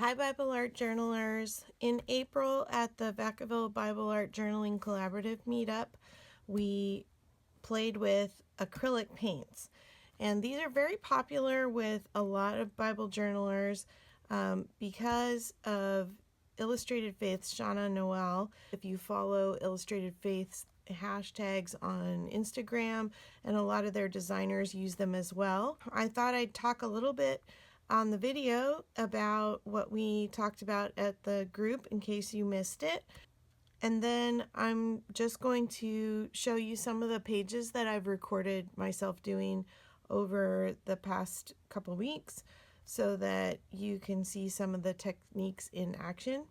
Hi Bible Art Journalers. In April at the Vacaville Bible Art Journaling Collaborative meetup, we played with acrylic paints. And these are very popular with a lot of Bible journalers because of Illustrated Faith's Shauna Noel. If you follow Illustrated Faith's hashtags on Instagram, and a lot of their designers use them as well. I thought I'd talk a little bit on the video about what we talked about at the group in case you missed it. And then I'm just going to show you some of the pages that I've recorded myself doing over the past couple weeks so that you can see some of the techniques in action.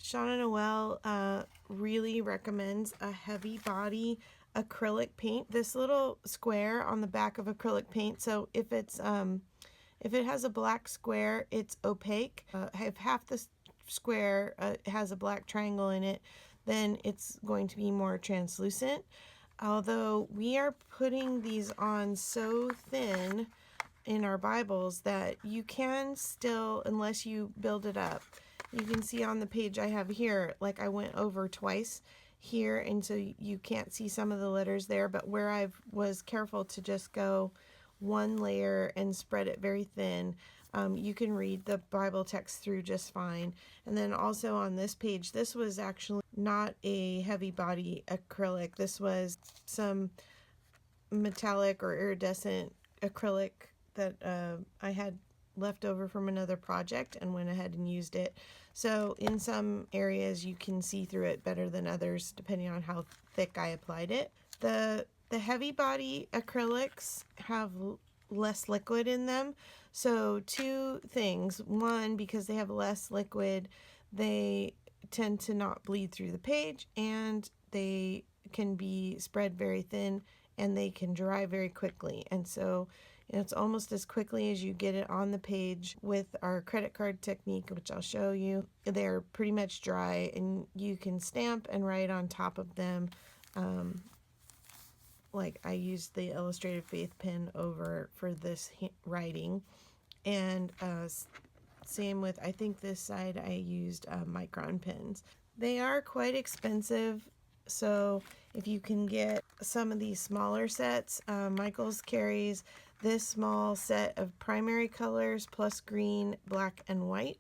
Shauna Noel really recommends a heavy body acrylic paint. This little square on the back of acrylic paint, so if it has a black square, it's opaque. If half the square has a black triangle in it, then it's going to be more translucent. Although we are putting these on so thin in our Bibles that you can still, unless you build it up, you can see on the page I have here, like I went over twice here, and so you can't see some of the letters there, but where I was careful to just go one layer and spread it very thin, you can read the Bible text through just fine. And then also on this page, this was actually not a heavy body acrylic. This was some metallic or iridescent acrylic that I had left over from another project and went ahead and used it. So in some areas you can see through it better than others depending on how thick I applied it. The heavy body acrylics have less liquid in them. So two things. One, because they have less liquid, they tend to not bleed through the page, and they can be spread very thin, and they can dry very quickly. And so it's almost as quickly as you get it on the page with our credit card technique, which I'll show you. They're pretty much dry, and you can stamp and write on top of them. Like I used the Illustrated Faith pen over for this writing, and same with, I think this side I used micron pens. They are quite expensive, so if you can get some of these smaller sets, Michaels carries this small set of primary colors plus green, black, and white.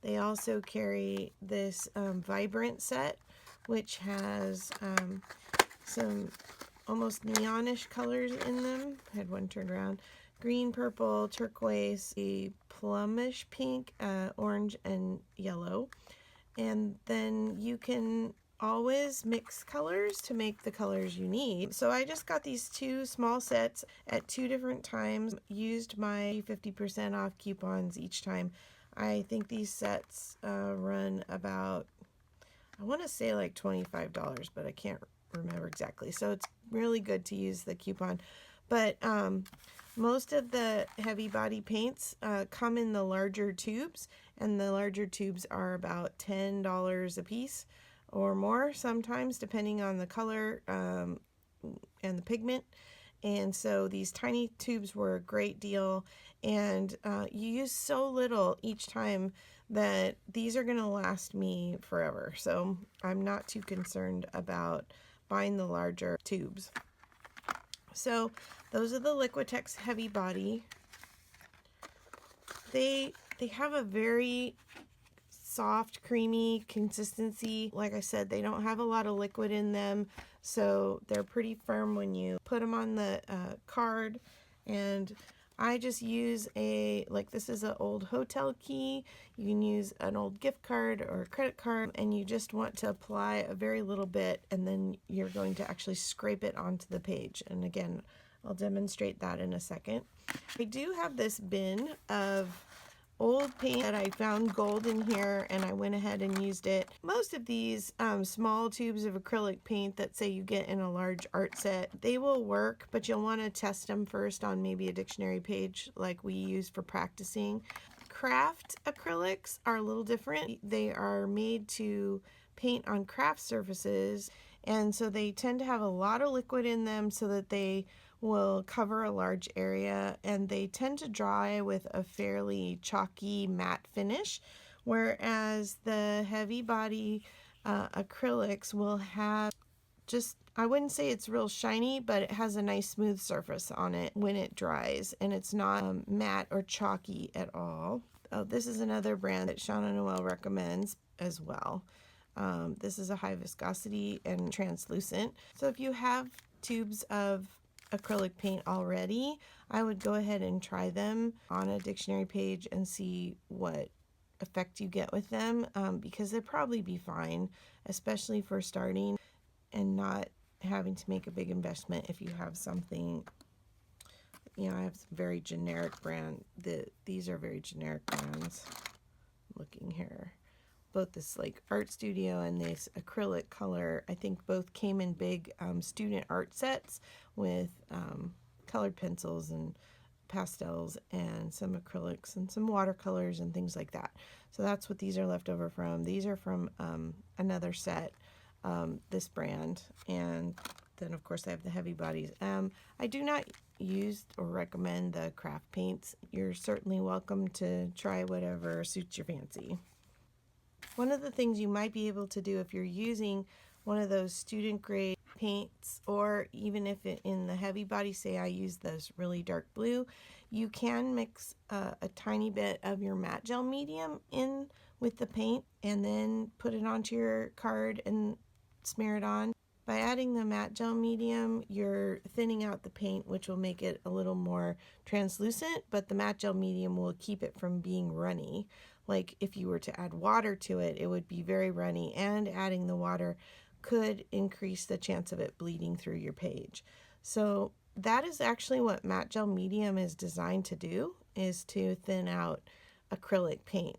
They also carry this vibrant set, which has some almost neonish colors in them. I had one turned around. Green, purple, turquoise, a plumish pink, orange, and yellow. And then you can always mix colors to make the colors you need. So I just got these two small sets at two different times, used my 50% off coupons each time. I think these sets run about, I want to say like $25, but I can't remember exactly. So it's really good to use the coupon. But most of the heavy body paints come in the larger tubes, and the larger tubes are about $10 a piece or more sometimes, depending on the color and the pigment. And so these tiny tubes were a great deal, and you use so little each time that these are going to last me forever. So I'm not too concerned about buying the larger tubes. So those are the Liquitex heavy body. They have a very soft, creamy consistency. Like I said, they don't have a lot of liquid in them, so they're pretty firm when you put them on the card. And I just use this is an old hotel key. You can use an old gift card or a credit card, and you just want to apply a very little bit, and then you're going to actually scrape it onto the page. And again, I'll demonstrate that in a second. I do have this bin of old paint that I found gold in here, and I went ahead and used it. Most of these small tubes of acrylic paint that say you get in a large art set, they will work, but you'll want to test them first on maybe a dictionary page like we use for practicing. Craft acrylics are a little different. They are made to paint on craft surfaces, and so they tend to have a lot of liquid in them so that they will cover a large area, and they tend to dry with a fairly chalky matte finish, whereas the heavy body acrylics will have just, I wouldn't say it's real shiny, but it has a nice smooth surface on it when it dries, and it's not matte or chalky at all. Oh, this is another brand that Shauna Noel recommends as well. This is a high viscosity and translucent. So if you have tubes of acrylic paint already, I would go ahead and try them on a dictionary page and see what effect you get with them, because they'd probably be fine, especially for starting and not having to make a big investment if you have something. You know, I have some very generic brand. These are very generic brands. Looking here, both this like art studio and this acrylic color, I think both came in big student art sets with colored pencils and pastels and some acrylics and some watercolors and things like that. So that's what these are left over from. These are from another set, this brand, and then of course I have the heavy bodies. I do not use or recommend the craft paints. You're certainly welcome to try whatever suits your fancy. One of the things you might be able to do if you're using one of those student grade paints, or even if it in the heavy body, say I use this really dark blue, you can mix a tiny bit of your matte gel medium in with the paint and then put it onto your card and smear it on. By adding the matte gel medium, you're thinning out the paint, which will make it a little more translucent, but the matte gel medium will keep it from being runny. Like if you were to add water to it, it would be very runny, and adding the water could increase the chance of it bleeding through your page. So that is actually what matte gel medium is designed to do, is to thin out acrylic paint.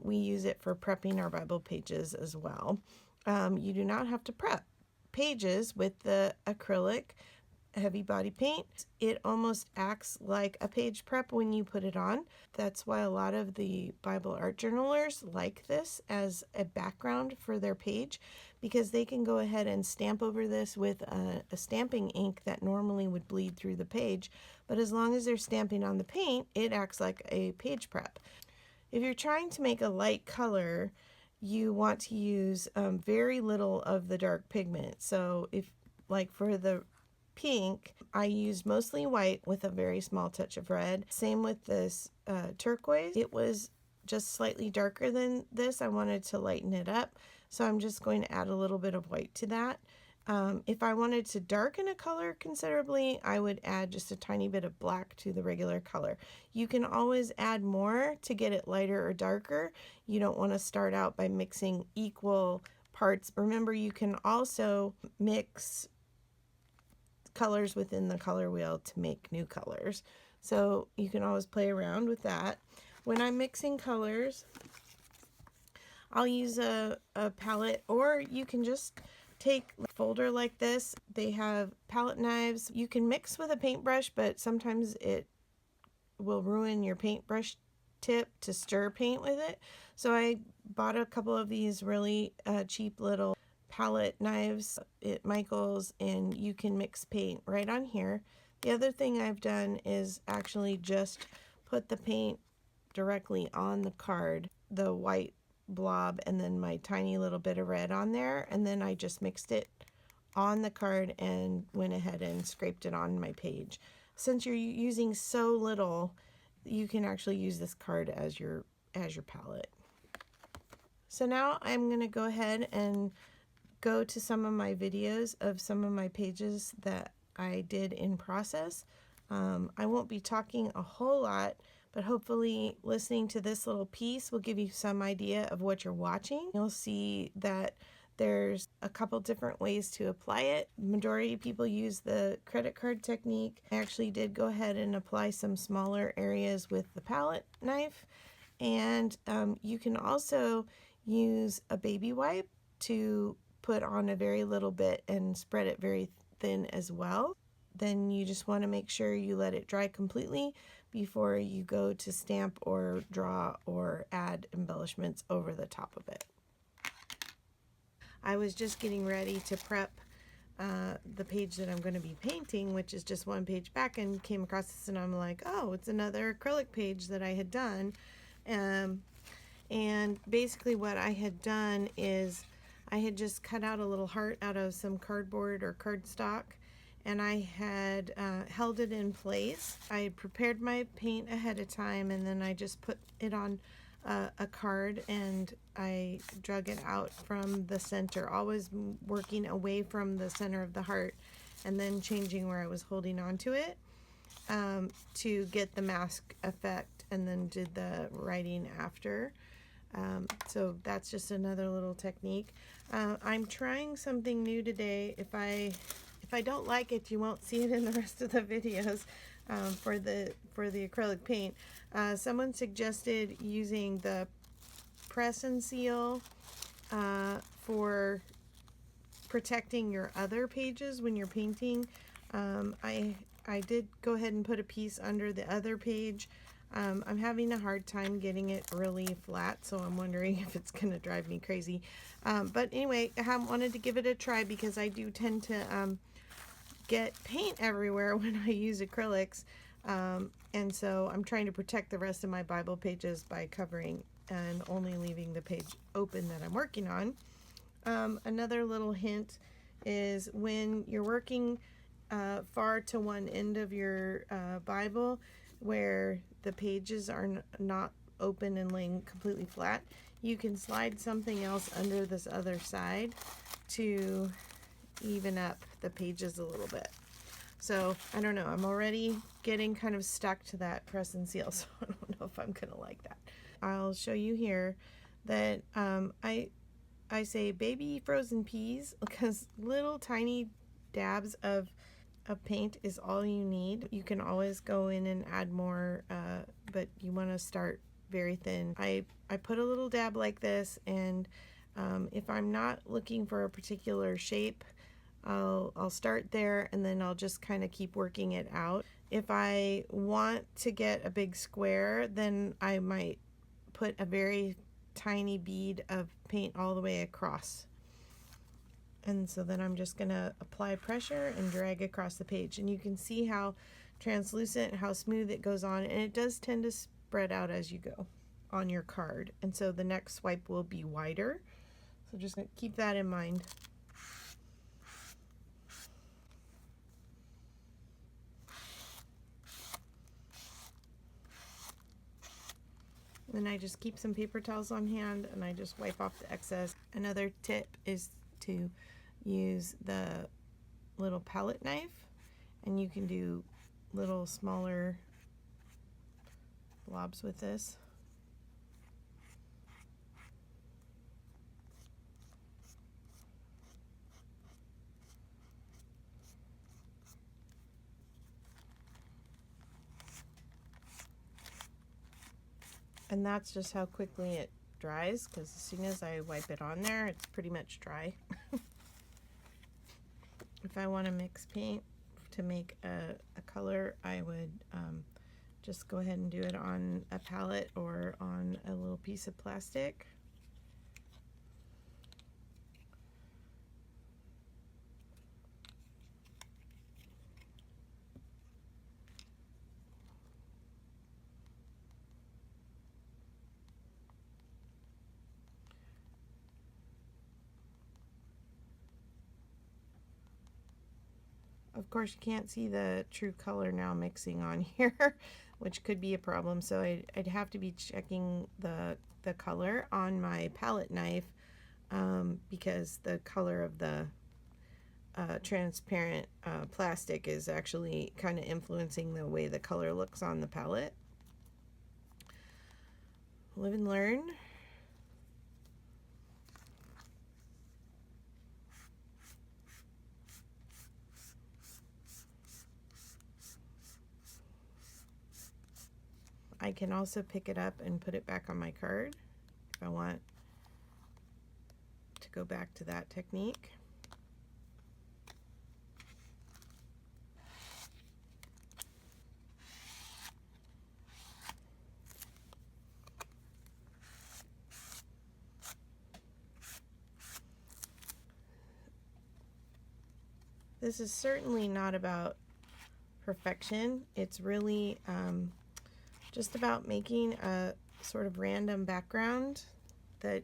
We use it for prepping our Bible pages as well. You do not have to prep pages with the acrylic heavy body paint. It almost acts like a page prep when you put it on. That's why a lot of the Bible art journalers like this as a background for their page, because they can go ahead and stamp over this with a stamping ink that normally would bleed through the page, but as long as they're stamping on the paint, it acts like a page prep. If you're trying to make a light color, you want to use very little of the dark pigment. So if, like for the pink, I used mostly white with a very small touch of red. Same with this turquoise. It was just slightly darker than this. I wanted to lighten it up, so I'm just going to add a little bit of white to that. If I wanted to darken a color considerably, I would add just a tiny bit of black to the regular color. You can always add more to get it lighter or darker. You don't want to start out by mixing equal parts. Remember, you can also mix colors within the color wheel to make new colors. So you can always play around with that. When I'm mixing colors, I'll use a palette, or you can just take a folder like this. They have palette knives. You can mix with a paintbrush, but sometimes it will ruin your paintbrush tip to stir paint with it. So I bought a couple of these really cheap little palette knives at Michael's, and you can mix paint right on here. The other thing I've done is actually just put the paint directly on the card, the white blob, and then my tiny little bit of red on there, and then I just mixed it on the card and went ahead and scraped it on my page. Since you're using so little, you can actually use this card as your palette. So now I'm going to go ahead and go to some of my videos of some of my pages that I did in process. I won't be talking a whole lot, but hopefully listening to this little piece will give you some idea of what you're watching. You'll see that there's a couple different ways to apply it. Majority of people use the credit card technique. I actually did go ahead and apply some smaller areas with the palette knife. And you can also use a baby wipe to put on a very little bit and spread it very thin as well. Then you just want to make sure you let it dry completely before you go to stamp or draw or add embellishments over the top of it. I was just getting ready to prep the page that I'm going to be painting, which is just one page back, and came across this, and I'm like, oh, it's another acrylic page that I had done. And basically what I had done is I had just cut out a little heart out of some cardboard or cardstock, and I had held it in place. I had prepared my paint ahead of time, and then I just put it on a card, and I drug it out from the center, always working away from the center of the heart, and then changing where I was holding on to it to get the mask effect, and then did the writing after. So that's just another little technique. I'm trying something new today. If I don't like it, you won't see it in the rest of the videos for the acrylic paint. Someone suggested using the press and seal for protecting your other pages when you're painting. I did go ahead and put a piece under the other page. I'm having a hard time getting it really flat, so I'm wondering if it's going to drive me crazy. But anyway, I wanted to give it a try because I do tend to get paint everywhere when I use acrylics. And so I'm trying to protect the rest of my Bible pages by covering and only leaving the page open that I'm working on. Another little hint is when you're working far to one end of your Bible where the pages are not open and laying completely flat, you can slide something else under this other side to even up the pages a little bit. So I don't know, I'm already getting kind of stuck to that press and seal, so I don't know if I'm gonna like that. I'll show you here that I say baby frozen peas because little tiny dabs of paint is all you need. You can always go in and add more, but you want to start very thin. I put a little dab like this, and if I'm not looking for a particular shape, I'll start there, and then I'll just kind of keep working it out. If I want to get a big square, then I might put a very tiny bead of paint all the way across. And so then I'm just going to apply pressure and drag across the page. And you can see how translucent, how smooth it goes on. And it does tend to spread out as you go on your card. And so the next swipe will be wider. So just going to keep that in mind. Then I just keep some paper towels on hand and I just wipe off the excess. Another tip is to use the little palette knife, and you can do little smaller blobs with this. And that's just how quickly it dries, because as soon as I wipe it on there, it's pretty much dry. If I want to mix paint to make a color, I would just go ahead and do it on a palette or on a little piece of plastic. Of course, you can't see the true color now mixing on here, which could be a problem. So I'd have to be checking the color on my palette knife because the color of the transparent plastic is actually kind of influencing the way the color looks on the palette. Live and learn. I can also pick it up and put it back on my card if I want to go back to that technique. This is certainly not about perfection. It's really just about making a sort of random background that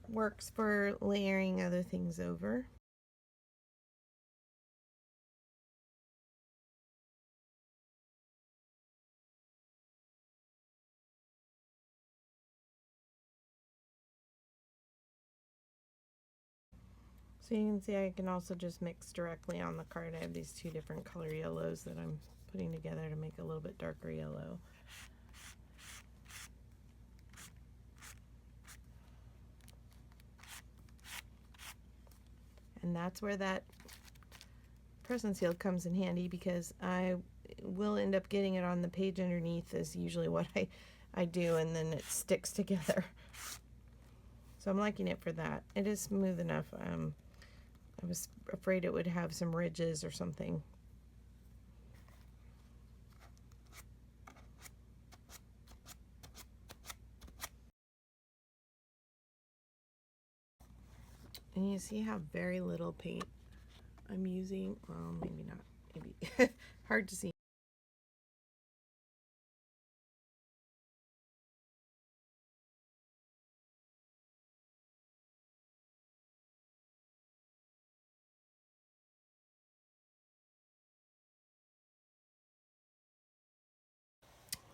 works for layering other things over. So you can see I can also just mix directly on the card. I have these two different color yellows that I'm putting together to make a little bit darker yellow. And that's where that press and seal comes in handy, because I will end up getting it on the page underneath is usually what I do, and then it sticks together. So I'm liking it for that. It is smooth enough. I was afraid it would have some ridges or something. And you see how very little paint I'm using. Well, maybe not. Maybe hard to see.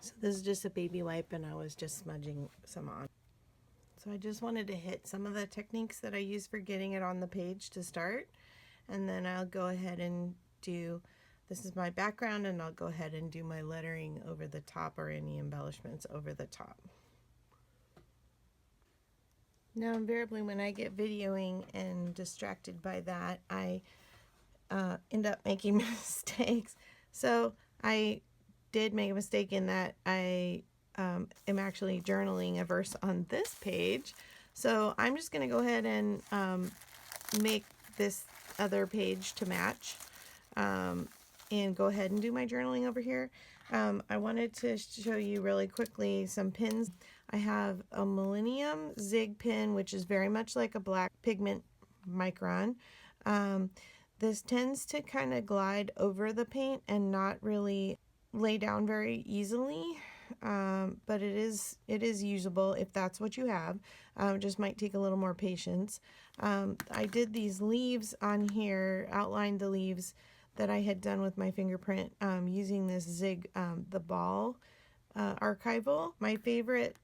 So this is just a baby wipe, and I was just smudging some on. So I just wanted to hit some of the techniques that I use for getting it on the page to start, and then I'll go ahead and do, this is my background, and I'll go ahead and do my lettering over the top, or any embellishments over the top. Now invariably when I get videoing and distracted by that, I end up making mistakes. So I did make a mistake in that I am actually journaling a verse on this page. So I'm just going to go ahead and make this other page to match, and go ahead and do my journaling over here. I wanted to show you really quickly some pins. I have a Millennium Zig pin, which is very much like a black pigment micron. This tends to kind of glide over the paint and not really lay down very easily, but it is usable if that's what you have. It just might take a little more patience. I did these leaves on here, outlined the leaves that I had done with my fingerprint using this Zig, the ball archival. My favorite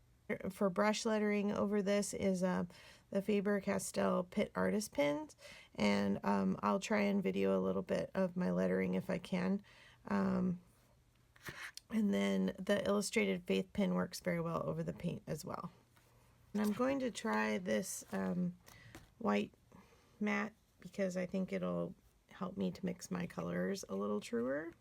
for brush lettering over this is the Faber Castell Pitt Artist Pens, and I'll try and video a little bit of my lettering if I can. And then the Illustrated Faith pen works very well over the paint as well. And I'm going to try this white matte because I think it'll help me to mix my colors a little truer.